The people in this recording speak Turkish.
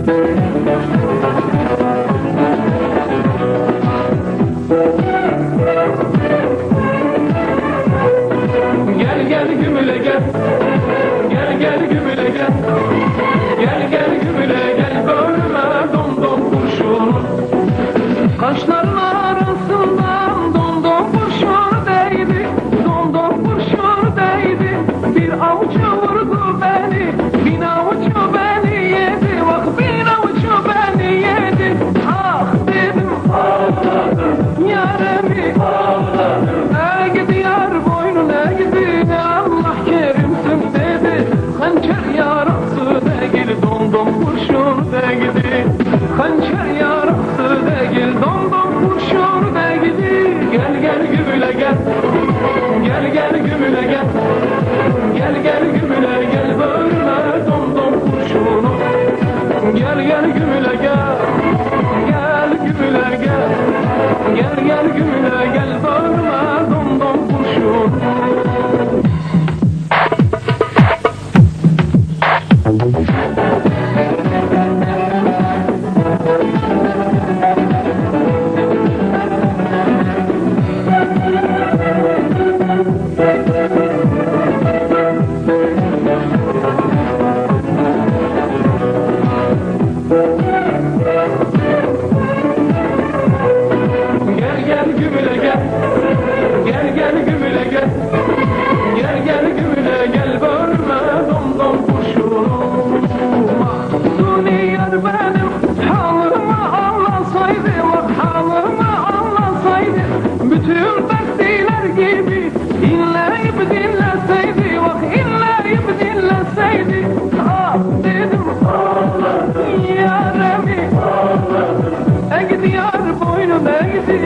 Gel gel gümüle gel, gel gel gümüle gel, gel gel gümüle gel, bölme domdom kurşunu. Kaşların arasından domdom kurşunu değdi, domdom kurşunu değdi. Bir avucu vurdu beni, bin avucu beni yedi, bak bin avucu beni yedi. Ah dedim, ağladım, yaremi ağladım. Gidi yar boynuna gidi, Allah kerimsin dedi. Hançer yarası değil, domdom kurşun değil. Hançer yarası değil, domdom kurşun değil. Gel gel gümüle gel, gel gel gümüle gel, gel gel gümüle gel, bölme domdom kurşunu. Gel gel gümüle gel, gel gümüle gel, gel gel gümüle gel, bölme domdom kurşunu. Gel gel gümüle gel, gel gel gümüle gel, gel gel gümüle gel, bölme domdom kurşunu. Mahzuni yar benim halımı anlasaydı, bak halımı anlasaydı, bütün dertliler gibi inleyip dinleseydi, bak inleyip dinleseydi. Ah dedim, ağladım, yaremi ağladım. Gidi yar boynuna gidi,